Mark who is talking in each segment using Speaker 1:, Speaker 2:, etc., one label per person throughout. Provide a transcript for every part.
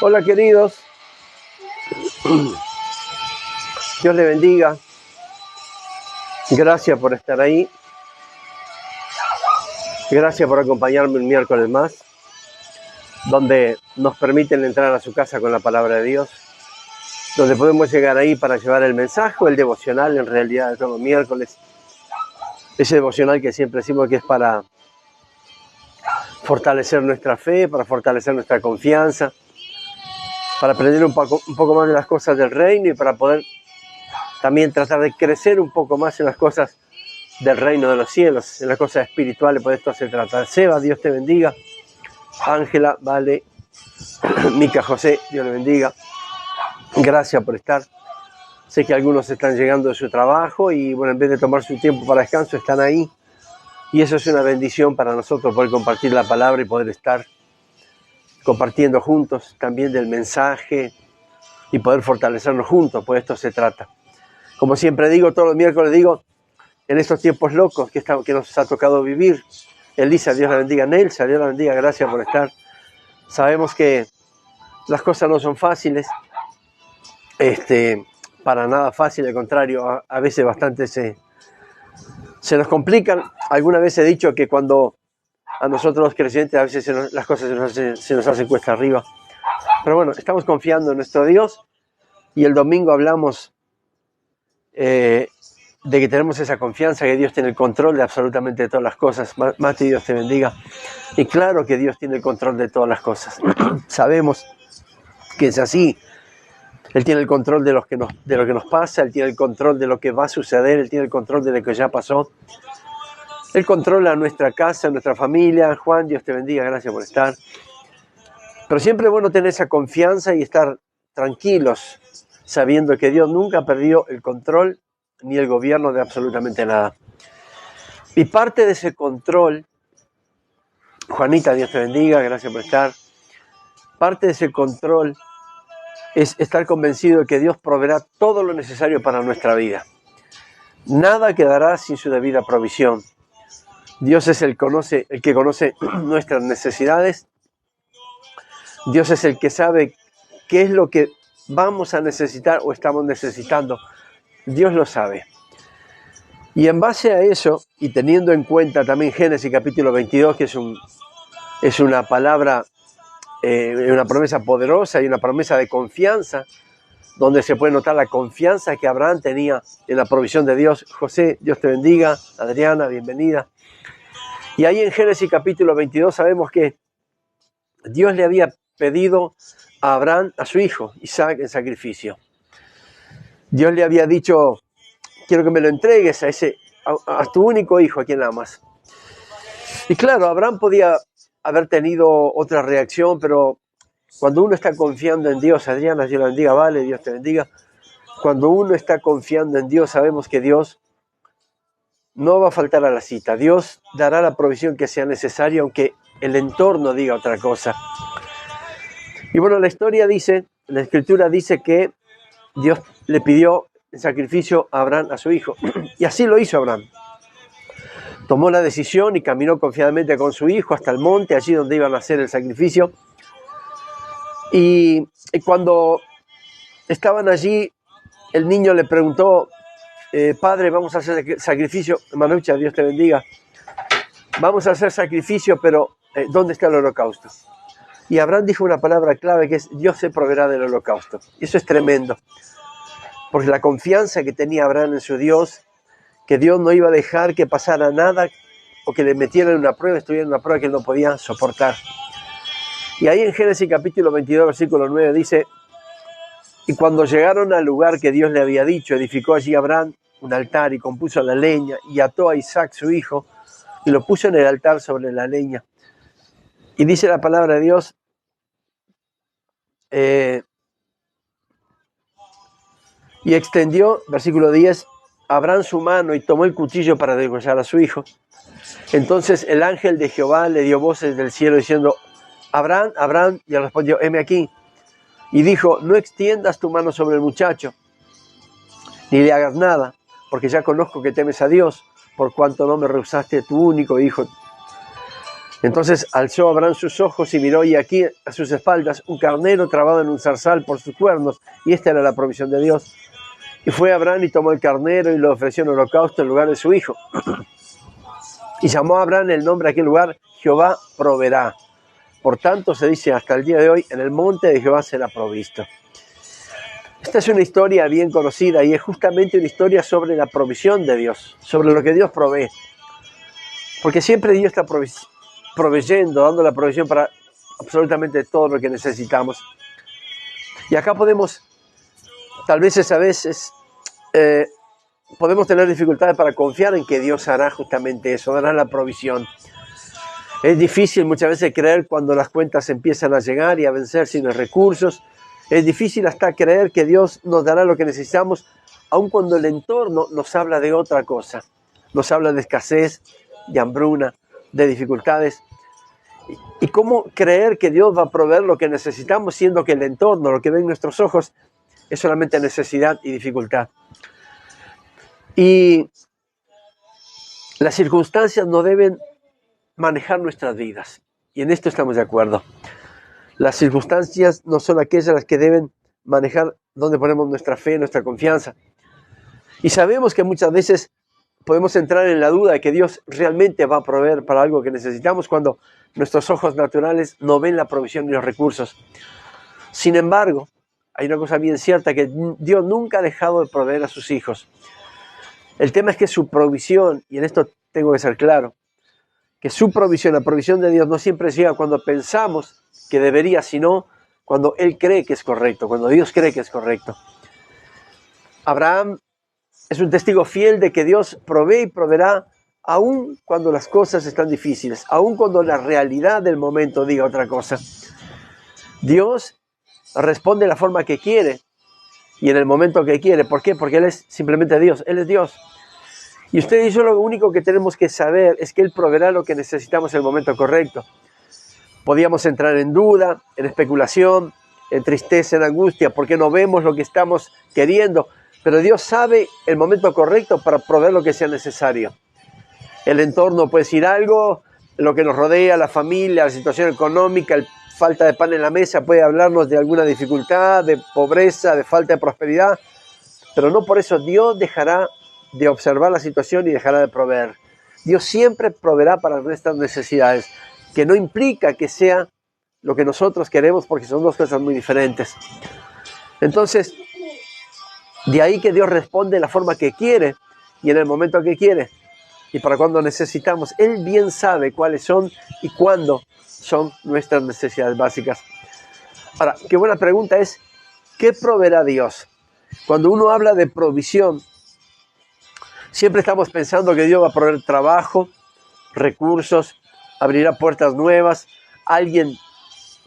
Speaker 1: Hola queridos, Dios les bendiga, gracias por estar ahí, gracias por acompañarme un miércoles más, donde nos permiten entrar a su casa con la palabra de Dios, donde podemos llegar ahí para llevar el mensaje o el devocional en realidad de todos los miércoles, ese devocional que siempre decimos que es para fortalecer nuestra fe, para fortalecer nuestra confianza, para aprender un poco más de las cosas del reino y para poder también tratar de crecer un poco más en las cosas del reino de los cielos, en las cosas espirituales, por esto se trata. Seba, Dios te bendiga. Ángela, Vale, Mica, José, Dios le bendiga. Gracias por estar. Sé que algunos están llegando de su trabajo y bueno, en vez de tomar su tiempo para descanso, están ahí. Y eso es una bendición para nosotros, poder compartir la palabra y poder estar compartiendo juntos también del mensaje y poder fortalecernos juntos, pues esto se trata. Como siempre digo, todos los miércoles digo, en estos tiempos locos que nos ha tocado vivir, Elisa, Dios la bendiga, Nelsa, Dios la bendiga, gracias por estar. Sabemos que las cosas no son fáciles, para nada fácil, al contrario, a veces bastante se nos complican. Alguna vez he dicho que cuando a nosotros los creyentes a veces las cosas se nos hacen cuesta arriba. Pero bueno, estamos confiando en nuestro Dios y el domingo hablamos de que tenemos esa confianza, que Dios tiene el control de absolutamente todas las cosas. Mati, Dios te bendiga. Y claro que Dios tiene el control de todas las cosas. Sabemos que es así. Él tiene el control de lo que nos pasa, Él tiene el control de lo que va a suceder, Él tiene el control de lo que ya pasó. Él controla nuestra casa, nuestra familia. Juan, Dios te bendiga, gracias por estar. Pero siempre es bueno tener esa confianza y estar tranquilos, sabiendo que Dios nunca perdió el control ni el gobierno de absolutamente nada. Y parte de ese control, Juanita, Dios te bendiga, gracias por estar. Parte de ese control es estar convencido de que Dios proveerá todo lo necesario para nuestra vida. Nada quedará sin su debida provisión. Dios es el que conoce nuestras necesidades. Dios es el que sabe qué es lo que vamos a necesitar o estamos necesitando. Dios lo sabe. Y en base a eso, y teniendo en cuenta también Génesis capítulo 22, que es una palabra, una promesa poderosa y una promesa de confianza, donde se puede notar la confianza que Abraham tenía en la provisión de Dios. José, Dios te bendiga. Adriana, bienvenida. Y ahí en Génesis capítulo 22 sabemos que Dios le había pedido a Abraham, a su hijo, Isaac, en sacrificio. Dios le había dicho, quiero que me lo entregues a tu único hijo a quien amas. Y claro, Abraham podía haber tenido otra reacción, pero cuando uno está confiando en Dios, Adriana, Dios la bendiga, Vale, Dios te bendiga. Cuando uno está confiando en Dios, sabemos que Dios no va a faltar a la cita. Dios dará la provisión que sea necesaria, aunque el entorno diga otra cosa. Y bueno, la escritura dice que Dios le pidió el sacrificio a Abraham, a su hijo. Y así lo hizo Abraham. Tomó la decisión y caminó confiadamente con su hijo hasta el monte, allí donde iban a hacer el sacrificio. Y cuando estaban allí, el niño le preguntó, padre, vamos a hacer sacrificio. Manucha, Dios te bendiga. Vamos a hacer sacrificio, pero ¿dónde está el holocausto? Y Abraham dijo una palabra clave que es, Dios se proveerá del holocausto. Y eso es tremendo. Porque la confianza que tenía Abraham en su Dios, que Dios no iba a dejar que pasara nada o que le metieran una prueba, estuviera en una prueba que él no podía soportar. Y ahí en Génesis capítulo 22, versículo 9 dice, y cuando llegaron al lugar que Dios le había dicho, edificó allí Abraham un altar y compuso la leña y ató a Isaac su hijo y lo puso en el altar sobre la leña. Y dice la palabra de Dios, y extendió, versículo 10, Abraham su mano y tomó el cuchillo para degollar a su hijo. Entonces el ángel de Jehová le dio voces del cielo diciendo, Abraham, Abraham, y él respondió, heme aquí. Y dijo, no extiendas tu mano sobre el muchacho, ni le hagas nada, porque ya conozco que temes a Dios, por cuanto no me rehusaste tu único hijo. Entonces alzó Abraham sus ojos y miró, y aquí a sus espaldas un carnero trabado en un zarzal por sus cuernos, y esta era la provisión de Dios. Y fue Abraham y tomó el carnero y lo ofreció en holocausto en lugar de su hijo. Y llamó a Abraham el nombre de aquel lugar, Jehová proveerá. Por tanto se dice hasta el día de hoy, en el monte de Jehová será provisto. Esta es una historia bien conocida y es justamente una historia sobre la provisión de Dios, sobre lo que Dios provee. Porque siempre Dios está proveyendo, dando la provisión para absolutamente todo lo que necesitamos. Y acá podemos, tal vez a veces, podemos tener dificultades para confiar en que Dios hará justamente eso, dará la provisión. Es difícil muchas veces creer cuando las cuentas empiezan a llegar y a vencer sin los recursos. Es difícil hasta creer que Dios nos dará lo que necesitamos, aun cuando el entorno nos habla de otra cosa. Nos habla de escasez, de hambruna, de dificultades. ¿Y cómo creer que Dios va a proveer lo que necesitamos, siendo que el entorno, lo que ven nuestros ojos, es solamente necesidad y dificultad? Y las circunstancias no deben manejar nuestras vidas. Y en esto estamos de acuerdo. Las circunstancias no son aquellas las que deben manejar donde ponemos nuestra fe, nuestra confianza. Y sabemos que muchas veces podemos entrar en la duda de que Dios realmente va a proveer para algo que necesitamos cuando nuestros ojos naturales no ven la provisión ni los recursos. Sin embargo, hay una cosa bien cierta, que Dios nunca ha dejado de proveer a sus hijos. El tema es que su provisión, y en esto tengo que ser claro, que su provisión, la provisión de Dios no siempre llega cuando pensamos que debería, sino cuando Él cree que es correcto, cuando Dios cree que es correcto. Abraham es un testigo fiel de que Dios provee y proveerá aun cuando las cosas están difíciles, aun cuando la realidad del momento diga otra cosa. Dios responde de la forma que quiere y en el momento que quiere. ¿Por qué? Porque Él es simplemente Dios, Él es Dios. Y usted y yo lo único que tenemos que saber es que Él proveerá lo que necesitamos en el momento correcto. Podíamos entrar en duda, en especulación, en tristeza, en angustia, porque no vemos lo que estamos queriendo. Pero Dios sabe el momento correcto para proveer lo que sea necesario. El entorno puede decir algo, lo que nos rodea, la familia, la situación económica, la falta de pan en la mesa puede hablarnos de alguna dificultad, de pobreza, de falta de prosperidad. Pero no por eso Dios dejará de observar la situación y dejará de proveer. Dios siempre proveerá para nuestras necesidades, que no implica que sea lo que nosotros queremos, porque son dos cosas muy diferentes. Entonces, de ahí que Dios responde de la forma que quiere y en el momento que quiere y para cuando necesitamos. Él bien sabe cuáles son y cuándo son nuestras necesidades básicas. Ahora, qué buena pregunta es, ¿qué proveerá Dios? Cuando uno habla de provisión, siempre estamos pensando que Dios va a proveer trabajo, recursos, abrirá puertas nuevas, alguien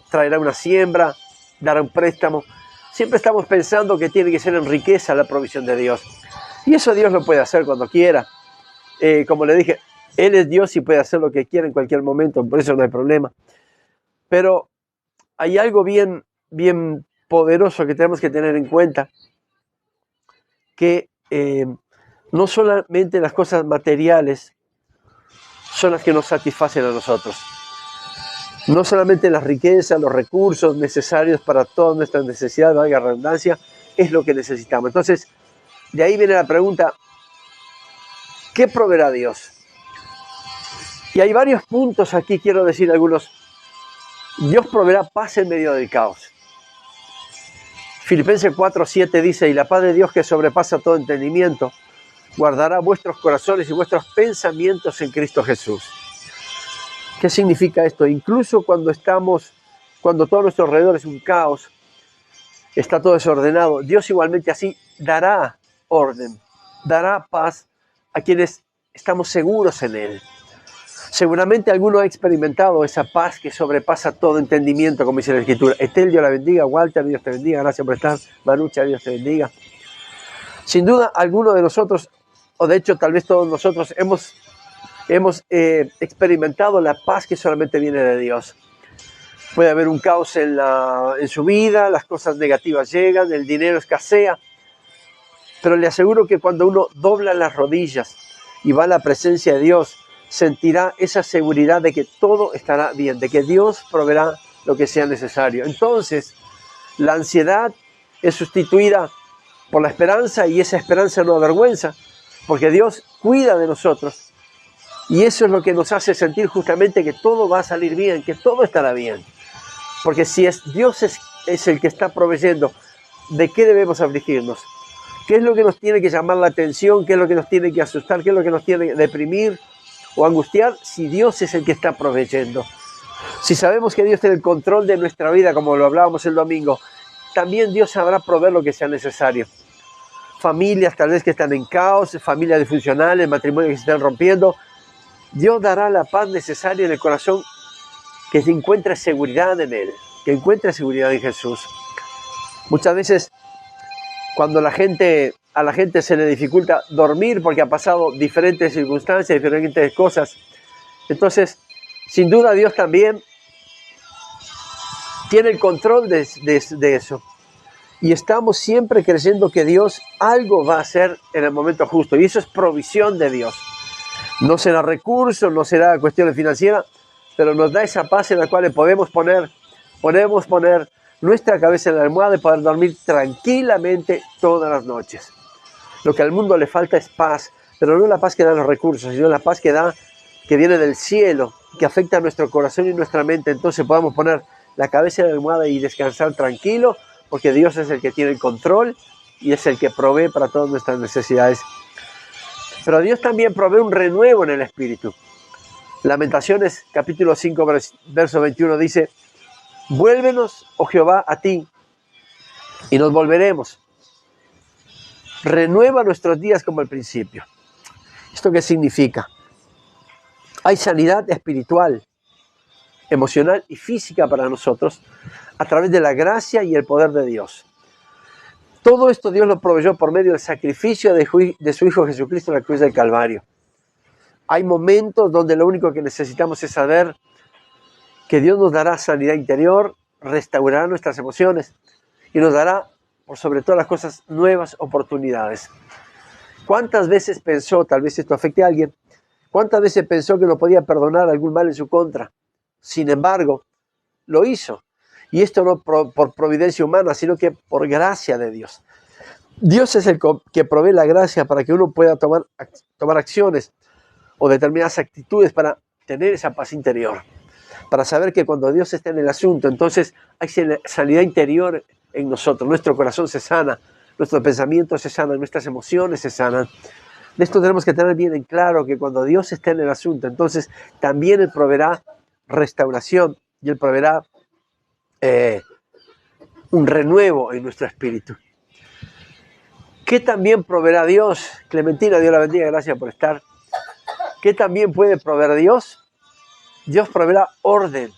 Speaker 1: traerá una siembra, dará un préstamo. Siempre estamos pensando que tiene que ser en riqueza la provisión de Dios. Y eso Dios lo puede hacer cuando quiera. Como le dije, Él es Dios y puede hacer lo que quiera en cualquier momento, por eso no hay problema. Pero hay algo bien poderoso que tenemos que tener en cuenta, que no solamente las cosas materiales son las que nos satisfacen a nosotros. No solamente las riquezas, los recursos necesarios para todas nuestras necesidades, valga la redundancia, es lo que necesitamos. Entonces, de ahí viene la pregunta, ¿qué proveerá Dios? Y hay varios puntos aquí, quiero decir algunos. Dios proveerá paz en medio del caos. Filipenses 4:7 dice, y la paz de Dios que sobrepasa todo entendimiento, guardará vuestros corazones y vuestros pensamientos en Cristo Jesús. ¿Qué significa esto? Incluso cuando todo nuestro alrededor es un caos, está todo desordenado, Dios igualmente así dará orden, dará paz a quienes estamos seguros en Él. Seguramente alguno ha experimentado esa paz que sobrepasa todo entendimiento, como dice la Escritura. Estel, Dios la bendiga. Walter, Dios te bendiga. Gracias por estar. Marucha, Dios te bendiga. Sin duda, alguno de nosotros, o de hecho tal vez todos nosotros, hemos experimentado la paz que solamente viene de Dios. Puede haber un caos en su vida, las cosas negativas llegan, el dinero escasea, pero le aseguro que cuando uno dobla las rodillas y va a la presencia de Dios, sentirá esa seguridad de que todo estará bien, de que Dios proveerá lo que sea necesario. Entonces, la ansiedad es sustituida por la esperanza y esa esperanza no avergüenza, porque Dios cuida de nosotros y eso es lo que nos hace sentir justamente que todo va a salir bien, que todo estará bien. Porque si Dios es el que está proveyendo, ¿de qué debemos afligirnos? ¿Qué es lo que nos tiene que llamar la atención? ¿Qué es lo que nos tiene que asustar? ¿Qué es lo que nos tiene que deprimir o angustiar? Si Dios es el que está proveyendo. Si sabemos que Dios tiene el control de nuestra vida, como lo hablábamos el domingo, también Dios sabrá proveer lo que sea necesario. Familias tal vez que están en caos, familias disfuncionales, matrimonios que se están rompiendo. Dios dará la paz necesaria en el corazón, que se encuentre seguridad en Él, que encuentre seguridad en Jesús. Muchas veces cuando a la gente se le dificulta dormir porque ha pasado diferentes circunstancias, diferentes cosas, entonces sin duda Dios también tiene el control de eso. Y estamos siempre creyendo que Dios algo va a hacer en el momento justo. Y eso es provisión de Dios. No será recursos, no será cuestiones financieras, pero nos da esa paz en la cual podemos poner nuestra cabeza en la almohada y poder dormir tranquilamente todas las noches. Lo que al mundo le falta es paz, pero no la paz que dan los recursos, sino la paz que viene del cielo, que afecta a nuestro corazón y nuestra mente. Entonces podamos poner la cabeza en la almohada y descansar tranquilo, porque Dios es el que tiene el control y es el que provee para todas nuestras necesidades. Pero Dios también provee un renuevo en el espíritu. Lamentaciones, capítulo 5, verso 21 dice: vuélvenos, oh Jehová, a ti, y nos volveremos. Renueva nuestros días como al principio. ¿Esto qué significa? Hay sanidad espiritual, emocional y física para nosotros a través de la gracia y el poder de Dios. Todo esto Dios lo proveyó por medio del sacrificio de su Hijo Jesucristo en la cruz del Calvario. Hay momentos donde lo único que necesitamos es saber que Dios nos dará sanidad interior, restaurará nuestras emociones y nos dará, por sobre todas las cosas, nuevas oportunidades. ¿Cuántas veces pensó, tal vez esto afecte a alguien, cuántas veces pensó que no podía perdonar algún mal en su contra? Sin embargo, lo hizo. Y esto no por providencia humana, sino que por gracia de Dios. Dios es el que provee la gracia para que uno pueda tomar acciones o determinadas actitudes para tener esa paz interior. Para saber que cuando Dios está en el asunto, entonces hay sanidad interior en nosotros. Nuestro corazón se sana, nuestros pensamientos se sanan, nuestras emociones se sanan. De esto tenemos que tener bien en claro que cuando Dios está en el asunto, entonces también Él proveerá restauración y Él proveerá un renuevo en nuestro espíritu. ¿Qué también proveerá Dios? Clementina, Dios la bendiga, gracias por estar. ¿Qué también puede proveer Dios? Dios proveerá orden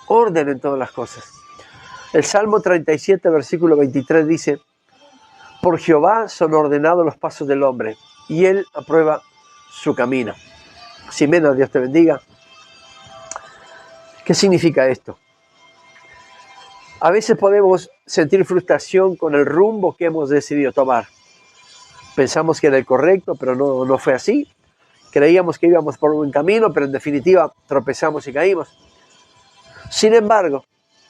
Speaker 1: en todas las cosas. El Salmo 37, versículo 23 dice: por Jehová son ordenados los pasos del hombre, y Él aprueba su camino. Ximena, Dios te bendiga. ¿Qué significa esto? A veces podemos sentir frustración con el rumbo que hemos decidido tomar. Pensamos que era el correcto, pero no fue así. Creíamos que íbamos por un buen camino, pero en definitiva tropezamos y caímos. Sin embargo,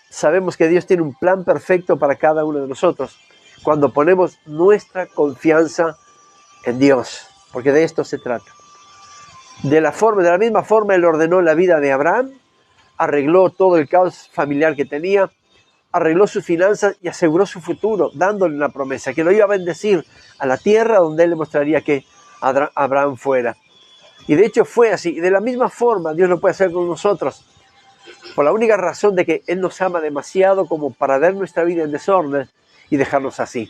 Speaker 1: sabemos que Dios tiene un plan perfecto para cada uno de nosotros cuando ponemos nuestra confianza en Dios, porque de esto se trata. De la misma forma, Él ordenó la vida de Abraham, arregló todo el caos familiar que tenía, arregló sus finanzas y aseguró su futuro, dándole una promesa, que lo iba a bendecir a la tierra donde Él le mostraría que Abraham fuera. Y de hecho fue así. Y de la misma forma Dios lo puede hacer con nosotros, por la única razón de que Él nos ama demasiado como para ver nuestra vida en desorden y dejarnos así.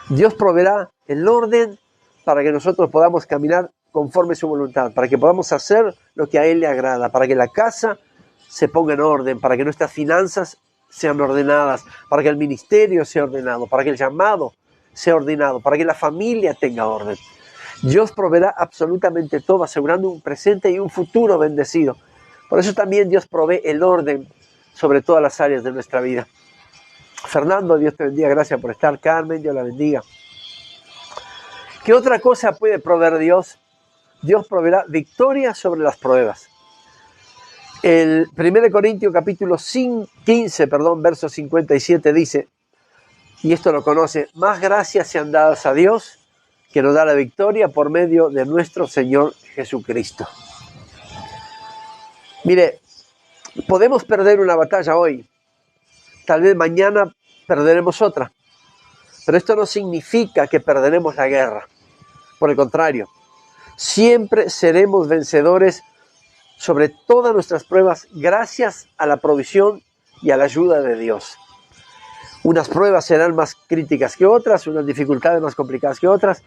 Speaker 1: Dios proveerá el orden para que nosotros podamos caminar conforme su voluntad, para que podamos hacer lo que a Él le agrada, para que la casa se ponga en orden, para que nuestras finanzas sean ordenadas, para que el ministerio sea ordenado, para que el llamado sea ordenado, para que la familia tenga orden. Dios proveerá absolutamente todo, asegurando un presente y un futuro bendecido. Por eso también Dios provee el orden sobre todas las áreas de nuestra vida. Fernando, Dios te bendiga, gracias por estar. Carmen, Dios la bendiga. ¿Qué otra cosa puede proveer Dios? Dios proveerá victoria sobre las pruebas. El 1 Corintios capítulo 15, verso 57 dice, y esto lo conoce, más gracias sean dadas a Dios que nos da la victoria por medio de nuestro Señor Jesucristo. Mire, podemos perder una batalla hoy, tal vez mañana perderemos otra, pero esto no significa que perderemos la guerra. Por el contrario, siempre seremos vencedores sobre todas nuestras pruebas gracias a la provisión y a la ayuda de Dios. Unas pruebas serán más críticas que otras, unas dificultades más complicadas que otras,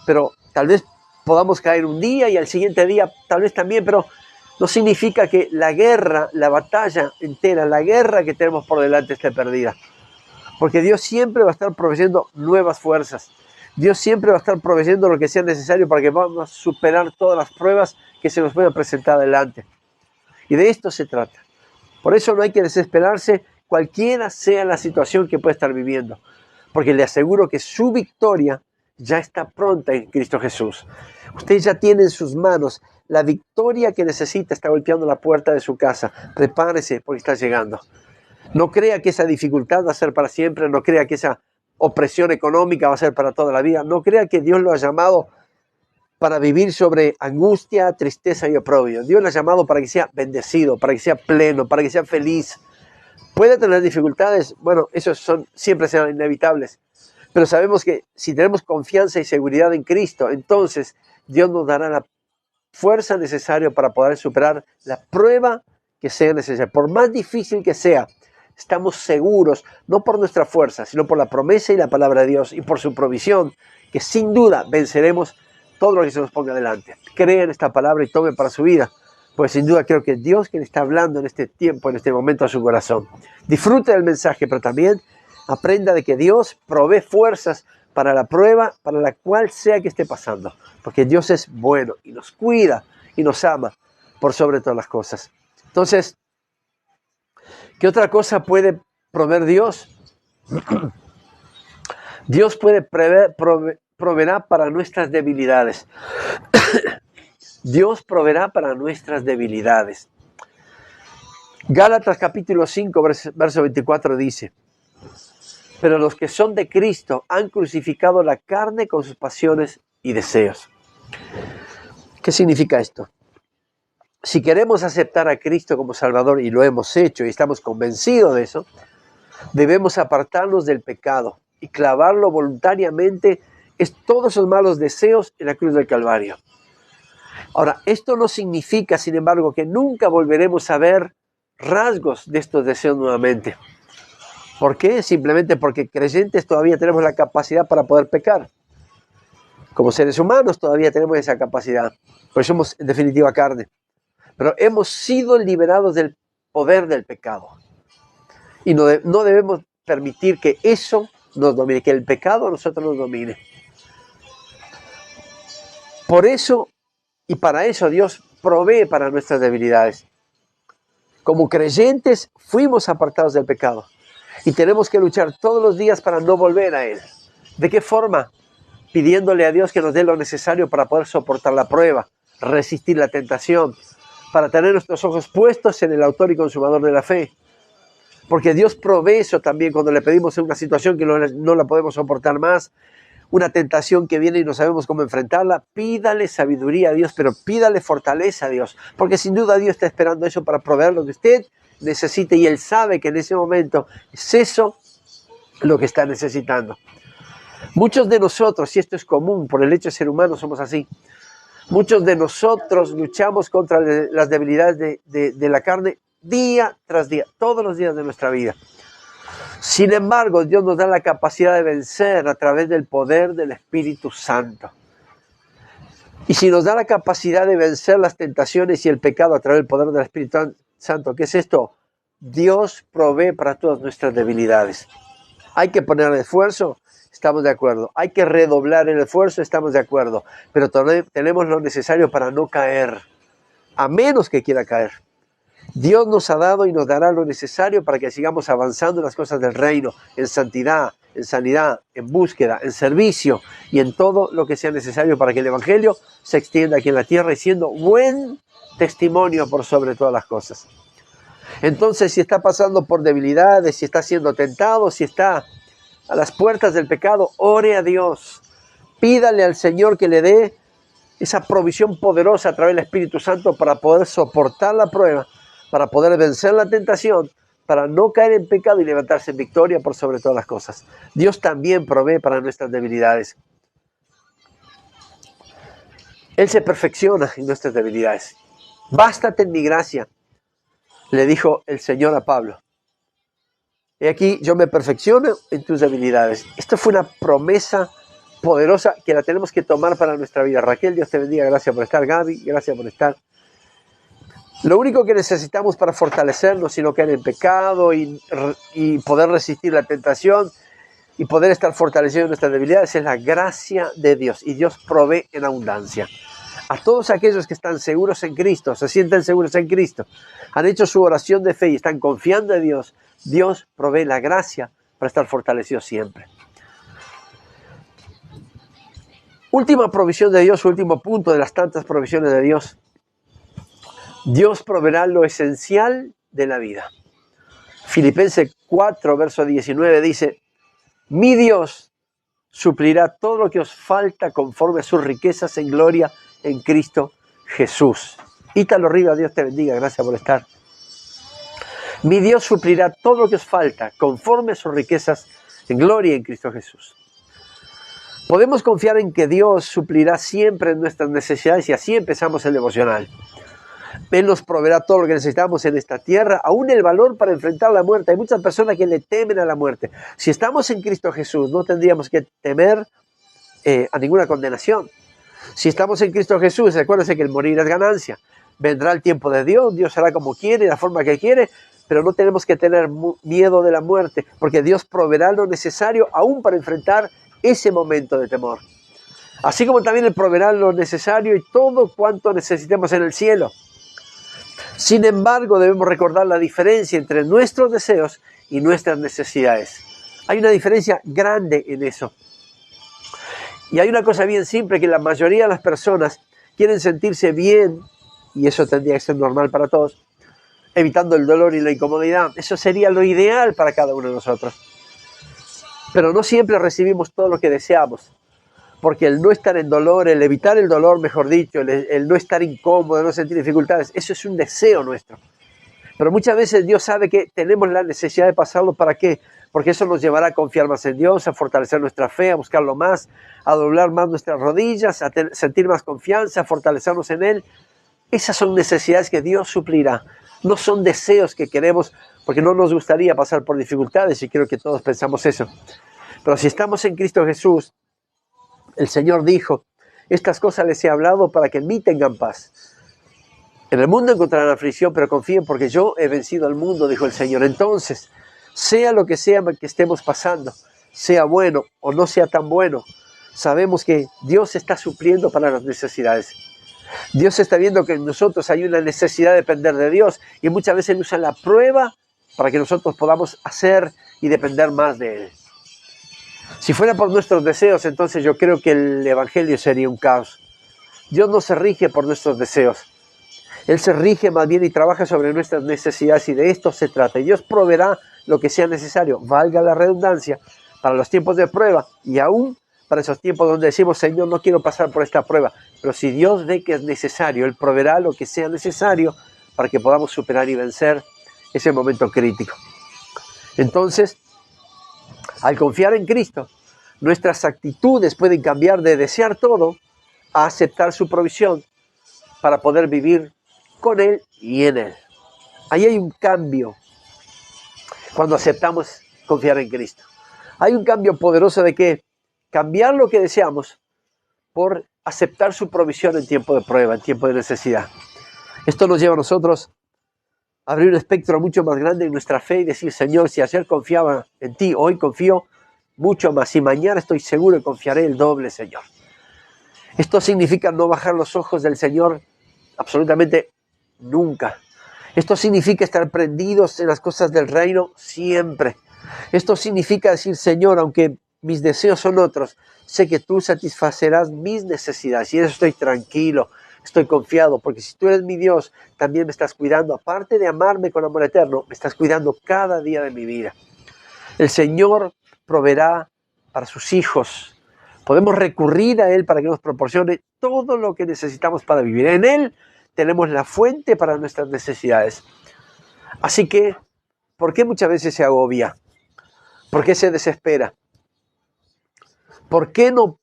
Speaker 1: pero tal vez podamos caer un día y al siguiente día tal vez también, pero no significa que la guerra, la batalla entera, la guerra que tenemos por delante esté perdida. Porque Dios siempre va a estar proveyendo nuevas fuerzas. Dios siempre va a estar proveyendo lo que sea necesario para que podamos superar todas las pruebas que se nos puedan presentar adelante. Y de esto se trata. Por eso no hay que desesperarse, cualquiera sea la situación que pueda estar viviendo. Porque le aseguro que su victoria ya está pronta en Cristo Jesús. Usted ya tiene en sus manos la victoria que necesita, está golpeando la puerta de su casa. Prepárese porque está llegando. No crea que esa dificultad va a ser para siempre, no crea que esa opresión económica va a ser para toda la vida, no crea que Dios lo ha llamado para vivir sobre angustia, tristeza y oprobio. Dios lo ha llamado para que sea bendecido, para que sea pleno, para que sea feliz. Puede tener dificultades, bueno, esos siempre serán inevitables, pero sabemos que si tenemos confianza y seguridad en Cristo, entonces Dios nos dará la fuerza necesaria para poder superar la prueba que sea necesaria. Por más difícil que sea, estamos seguros, no por nuestra fuerza, sino por la promesa y la palabra de Dios y por su provisión, que sin duda venceremos todo lo que se nos ponga delante. Crea en esta palabra y tome para su vida, pues sin duda creo que es Dios quien está hablando en este tiempo, en este momento a su corazón. Disfrute del mensaje, pero también aprenda de que Dios provee fuerzas para la prueba, para la cual sea que esté pasando, porque Dios es bueno y nos cuida y nos ama por sobre todas las cosas. Entonces, ¿qué otra cosa puede proveer Dios? Dios proveerá para nuestras debilidades. Dios proveerá para nuestras debilidades. Gálatas capítulo 5, verso 24 dice, pero los que son de Cristo han crucificado la carne con sus pasiones y deseos. ¿Qué significa esto? Si queremos aceptar a Cristo como Salvador, y lo hemos hecho y estamos convencidos de eso, debemos apartarnos del pecado y clavarlo voluntariamente todos esos malos deseos en la cruz del Calvario. Ahora, esto no significa, sin embargo, que nunca volveremos a ver rasgos de estos deseos nuevamente. ¿Por qué? Simplemente porque creyentes todavía tenemos la capacidad para poder pecar. Como seres humanos todavía tenemos esa capacidad, porque somos en definitiva carne. Pero hemos sido liberados del poder del pecado. Y no debemos permitir que eso nos domine, que el pecado a nosotros nos domine. Por eso y para eso Dios provee para nuestras debilidades. Como creyentes fuimos apartados del pecado y tenemos que luchar todos los días para no volver a él. ¿De qué forma? Pidiéndole a Dios que nos dé lo necesario para poder soportar la prueba, resistir la tentación, para tener nuestros ojos puestos en el autor y consumador de la fe. Porque Dios provee eso también cuando le pedimos en una situación que no la podemos soportar más, una tentación que viene y no sabemos cómo enfrentarla. Pídale sabiduría a Dios, pero pídale fortaleza a Dios, porque sin duda Dios está esperando eso para proveer lo que usted necesite y Él sabe que en ese momento es eso lo que está necesitando. Muchos de nosotros, y esto es común por el hecho de ser humanos, somos así. Muchos de nosotros luchamos contra las debilidades de la carne día tras día, todos los días de nuestra vida. Sin embargo, Dios nos da la capacidad de vencer a través del poder del Espíritu Santo. Y si nos da la capacidad de vencer las tentaciones y el pecado a través del poder del Espíritu Santo, ¿qué es esto? Dios provee para todas nuestras debilidades. Hay que poner el esfuerzo, estamos de acuerdo. Hay que redoblar el esfuerzo, estamos de acuerdo. Pero tenemos lo necesario para no caer, a menos que quiera caer. Dios nos ha dado y nos dará lo necesario para que sigamos avanzando en las cosas del reino, en santidad, en sanidad, en búsqueda, en servicio y en todo lo que sea necesario para que el Evangelio se extienda aquí en la tierra y siendo buen testimonio por sobre todas las cosas. Entonces, si está pasando por debilidades, si está siendo tentado, si está a las puertas del pecado, ore a Dios. Pídale al Señor que le dé esa provisión poderosa a través del Espíritu Santo para poder soportar la prueba, para poder vencer la tentación, para no caer en pecado y levantarse en victoria por sobre todas las cosas. Dios también provee para nuestras debilidades. Él se perfecciona en nuestras debilidades. Bástate en mi gracia, le dijo el Señor a Pablo. He aquí, yo me perfecciono en tus debilidades. Esto fue una promesa poderosa que la tenemos que tomar para nuestra vida. Raquel, Dios te bendiga. Gracias por estar. Gaby, gracias por estar. Lo único que necesitamos para fortalecernos y no caer en pecado y poder resistir la tentación y poder estar fortalecidos en nuestras debilidades es la gracia de Dios. Y Dios provee en abundancia. A todos aquellos que están seguros en Cristo, se sienten seguros en Cristo, han hecho su oración de fe y están confiando en Dios, Dios provee la gracia para estar fortalecidos siempre. Última provisión de Dios, último punto de las tantas provisiones de Dios. Dios proveerá lo esencial de la vida. Filipenses 4, verso 19 dice, mi Dios suplirá todo lo que os falta conforme a sus riquezas en gloria en Cristo Jesús. Ítalo Rivas, Dios te bendiga, gracias por estar. Mi Dios suplirá todo lo que os falta conforme a sus riquezas en gloria en Cristo Jesús. Podemos confiar en que Dios suplirá siempre nuestras necesidades y así empezamos el devocional. Él nos proveerá todo lo que necesitamos en esta tierra, aún el valor para enfrentar la muerte. Hay muchas personas que le temen a la muerte. Si estamos en Cristo Jesús, no tendríamos que temer a ninguna condenación. Si estamos en Cristo Jesús, recuérdense que el morir es ganancia. Vendrá el tiempo de Dios, Dios hará como quiere, la forma que quiere, pero no tenemos que tener miedo de la muerte, porque Dios proveerá lo necesario aún para enfrentar ese momento de temor. Así como también Él proveerá lo necesario y todo cuanto necesitemos en el cielo. Sin embargo, debemos recordar la diferencia entre nuestros deseos y nuestras necesidades. Hay una diferencia grande en eso. Y hay una cosa bien simple, que la mayoría de las personas quieren sentirse bien, y eso tendría que ser normal para todos, evitando el dolor y la incomodidad. Eso sería lo ideal para cada uno de nosotros. Pero no siempre recibimos todo lo que deseamos, porque el no estar en dolor, el evitar el dolor, mejor dicho, el no estar incómodo, no sentir dificultades, eso es un deseo nuestro. Pero muchas veces Dios sabe que tenemos la necesidad de pasarlo. ¿Para qué? Porque eso nos llevará a confiar más en Dios, a fortalecer nuestra fe, a buscarlo más, a doblar más nuestras rodillas, a sentir más confianza, a fortalecernos en Él. Esas son necesidades que Dios suplirá. No son deseos que queremos, porque no nos gustaría pasar por dificultades, y creo que todos pensamos eso. Pero si estamos en Cristo Jesús, el Señor dijo, estas cosas les he hablado para que en mí tengan paz. En el mundo encontrarán aflicción, pero confíen porque yo he vencido al mundo, dijo el Señor. Entonces, sea lo que sea que estemos pasando, sea bueno o no sea tan bueno, sabemos que Dios está supliendo para las necesidades. Dios está viendo que en nosotros hay una necesidad de depender de Dios y muchas veces Él usa la prueba para que nosotros podamos hacer y depender más de Él. Si fuera por nuestros deseos, entonces yo creo que el Evangelio sería un caos. Dios no se rige por nuestros deseos. Él se rige más bien y trabaja sobre nuestras necesidades, y de esto se trata. Y Dios proveerá lo que sea necesario, valga la redundancia, para los tiempos de prueba y aún para esos tiempos donde decimos, Señor, no quiero pasar por esta prueba. Pero si Dios ve que es necesario, Él proveerá lo que sea necesario para que podamos superar y vencer ese momento crítico. Entonces, al confiar en Cristo, nuestras actitudes pueden cambiar de desear todo a aceptar su provisión para poder vivir con Él y en Él. Ahí hay un cambio cuando aceptamos confiar en Cristo. Hay un cambio poderoso de que cambiar lo que deseamos por aceptar su provisión en tiempo de prueba, en tiempo de necesidad. Esto nos lleva a nosotros a abrir un espectro mucho más grande en nuestra fe y decir, Señor, si ayer confiaba en ti, hoy confío mucho más y mañana estoy seguro que confiaré el doble, Señor. Esto significa no bajar los ojos del Señor absolutamente nunca. Esto significa estar prendidos en las cosas del reino siempre. Esto significa decir, Señor, aunque mis deseos son otros, sé que tú satisfacerás mis necesidades. Y en eso estoy tranquilo, estoy confiado, porque si tú eres mi Dios, también me estás cuidando. Aparte de amarme con amor eterno, me estás cuidando cada día de mi vida. El Señor proveerá para sus hijos. Podemos recurrir a Él para que nos proporcione todo lo que necesitamos para vivir. En Él tenemos la fuente para nuestras necesidades. Así que, ¿por qué muchas veces se agobia? ¿Por qué se desespera? ¿Por qué no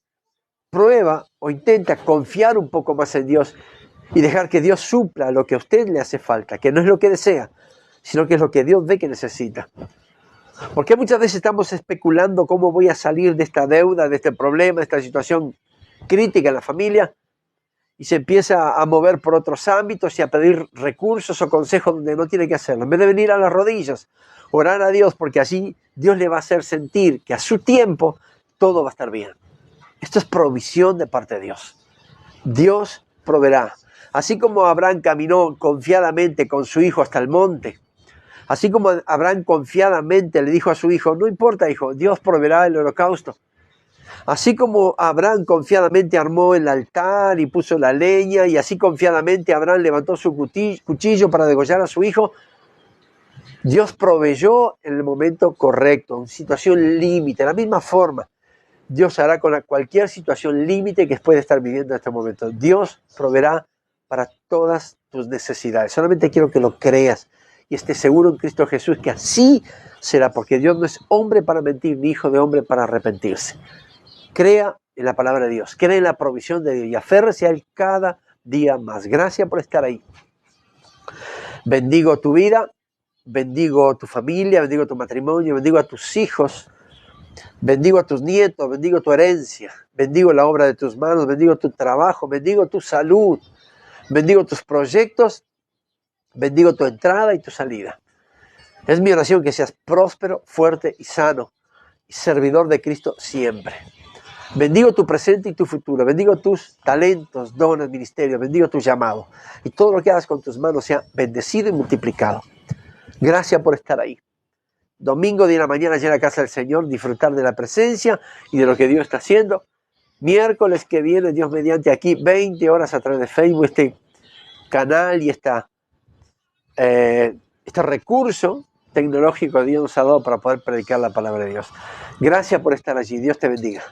Speaker 1: prueba o intenta confiar un poco más en Dios y dejar que Dios supla lo que a usted le hace falta? Que no es lo que desea, sino que es lo que Dios ve que necesita. Porque muchas veces estamos especulando cómo voy a salir de esta deuda, de este problema, de esta situación crítica en la familia, y se empieza a mover por otros ámbitos y a pedir recursos o consejos donde no tiene que hacerlo. En vez de venir a las rodillas, orar a Dios, porque así Dios le va a hacer sentir que a su tiempo todo va a estar bien. Esto es provisión de parte de Dios. Dios proveerá. Así como Abraham caminó confiadamente con su hijo hasta el monte, así como Abraham confiadamente le dijo a su hijo, no importa, hijo, Dios proveerá el holocausto. Así como Abraham confiadamente armó el altar y puso la leña, y así confiadamente Abraham levantó su cuchillo para degollar a su hijo, Dios proveyó en el momento correcto, en situación límite. De la misma forma, Dios hará con cualquier situación límite que puede estar viviendo en este momento. Dios proveerá para todas tus necesidades. Solamente quiero que lo creas y estés seguro en Cristo Jesús que así será, porque Dios no es hombre para mentir, ni hijo de hombre para arrepentirse. Crea en la palabra de Dios, crea en la provisión de Dios y aférrese a Él cada día más. Gracias por estar ahí. Bendigo tu vida, bendigo tu familia, bendigo tu matrimonio, bendigo a tus hijos, bendigo a tus nietos, bendigo tu herencia, bendigo la obra de tus manos, bendigo tu trabajo, bendigo tu salud, bendigo tus proyectos, bendigo tu entrada y tu salida. Es mi oración que seas próspero, fuerte y sano, y servidor de Cristo siempre. Bendigo tu presente y tu futuro, bendigo tus talentos, dones, ministerios, bendigo tu llamado. Y todo lo que hagas con tus manos sea bendecido y multiplicado. Gracias por estar ahí. Domingo de la mañana llegar a casa del Señor, disfrutar de la presencia y de lo que Dios está haciendo. Miércoles que viene, Dios mediante, aquí 20 horas a través de Facebook, este canal y este recurso tecnológico que Dios nos ha dado para poder predicar la palabra de Dios. Gracias por estar allí. Dios te bendiga.